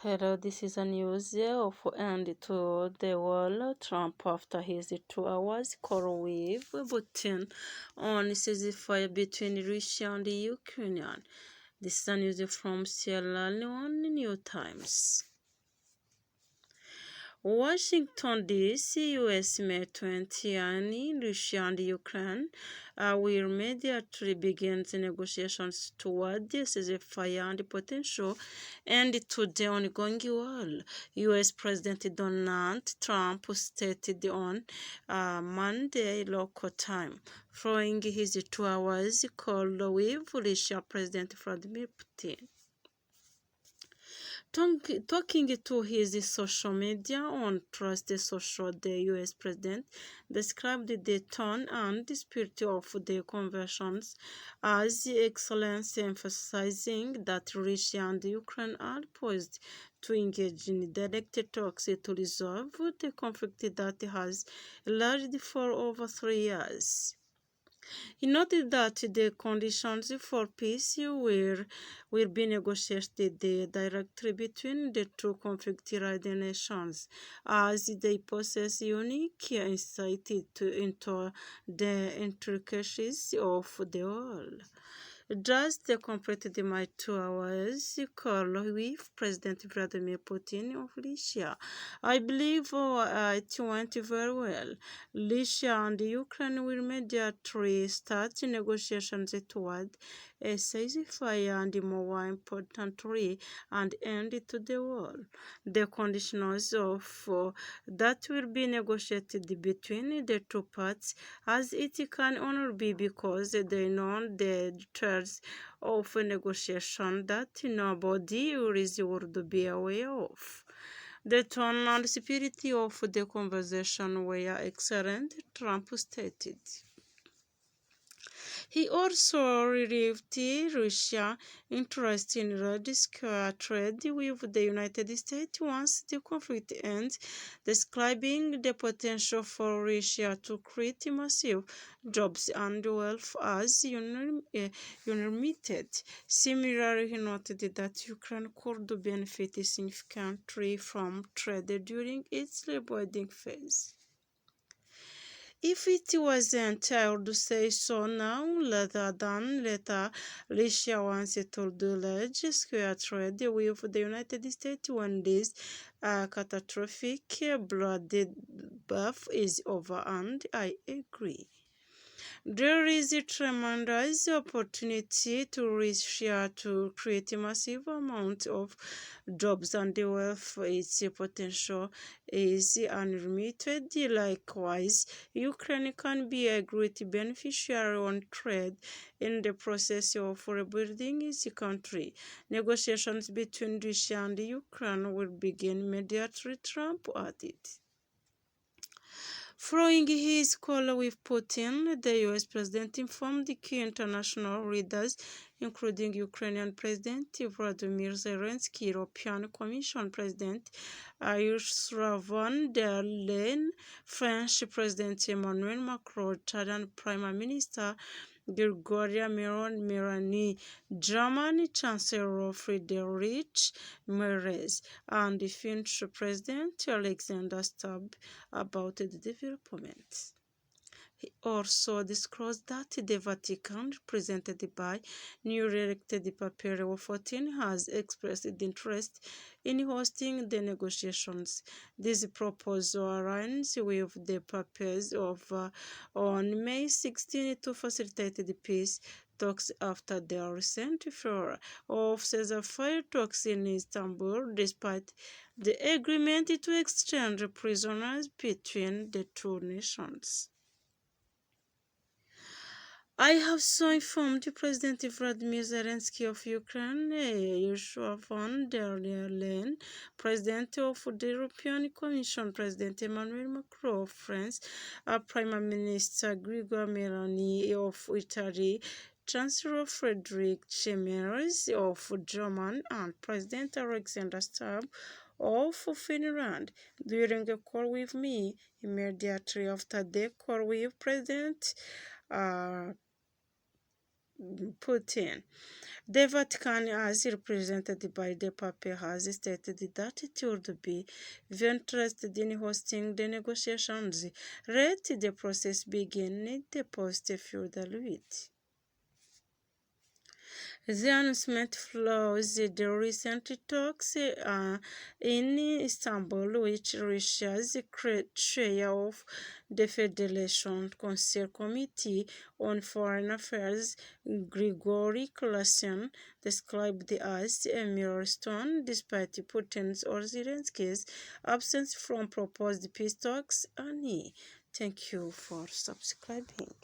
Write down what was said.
Hello, this is a news of end to the world. Trump after his 2 hours call with Putin on ceasefire between Russia and Ukraine. This is a news from Sierra Leone New Times. Washington, D.C., U.S. May 20, Russia and Ukraine will immediately begin the negotiations toward the ceasefire and potential end to the ongoing war. U.S. President Donald Trump stated on Monday local time, following his 2 hours call with Russian President Vladimir Putin. Talking to his social media on Thursday Social, the U.S. President described the tone and the spirit of the conversations as excellence, emphasizing that Russia and Ukraine are poised to engage in direct talks to resolve the conflict that has lasted for over 3 years. He noted that the conditions for peace will be negotiated directly between the two conflict-ridden nations, as they possess unique insight into the intricacies of the world. Just completed my 2 hours call with President Vladimir Putin of Russia. I believe it went very well. Russia and Ukraine will immediately start negotiations toward a ceasefire and, more importantly, an end to the war. The conditions of that will be negotiated between the two parts, as it can only be because they know the details of a negotiation that nobody else would be aware of. The tone and spirit of the conversation were excellent, Trump stated. He also relieved Russia's interest in large-scale trade with the United States once the conflict ends, describing the potential for Russia to create massive jobs and wealth as unlimited. Similarly, he noted that Ukraine could benefit significantly from trade during its rebuilding phase. If it wasn't, I would say so now rather than later. Russia wants to do large-scale trade with the United States when this catastrophic bloodbath is over, and I agree. There is a tremendous opportunity to Russia to create a massive amount of jobs and wealth. Its potential is unlimited. Likewise, Ukraine can be a great beneficiary on trade in the process of rebuilding its country. Negotiations between Russia and Ukraine will begin immediately, Trump added. Following his call with Putin, the U.S. president informed the key international leaders, including Ukrainian President Vladimir Zelensky, European Commission President Ursula von der Leyen, French President Emmanuel Macron, Italian Prime Minister Giorgia Meloni, German Chancellor Friedrich Merz, and Finnish President Alexander Stubb about the developments. He also disclosed that the Vatican, represented by newly elected Pope Leo XIV, has expressed interest in hosting the negotiations. This proposal aligns with the Papa's offer on May 16 to facilitate the peace talks after the recent failure of ceasefire talks in Istanbul, despite the agreement to exchange prisoners between the two nations. I have so informed President Vladimir Zelensky of Ukraine, Ursula von der Leyen, President of the European Commission, President Emmanuel Macron of France, Prime Minister Giorgia Meloni of Italy, Chancellor Friedrich Merz of Germany, and President Alexander Stubb of Finland during a call with me immediately after the call with President Putin. The Vatican, as represented by the Pope, has stated that it would be interested in hosting the negotiations. Let the process begin in the post-feudal wheat. The announcement follows the recent talks in Istanbul, which Russia's chair of the Federation Council Committee on Foreign Affairs, Grigory Klassen, described as a milestone despite Putin's or Zelensky's absence from proposed peace talks. Thank you for subscribing.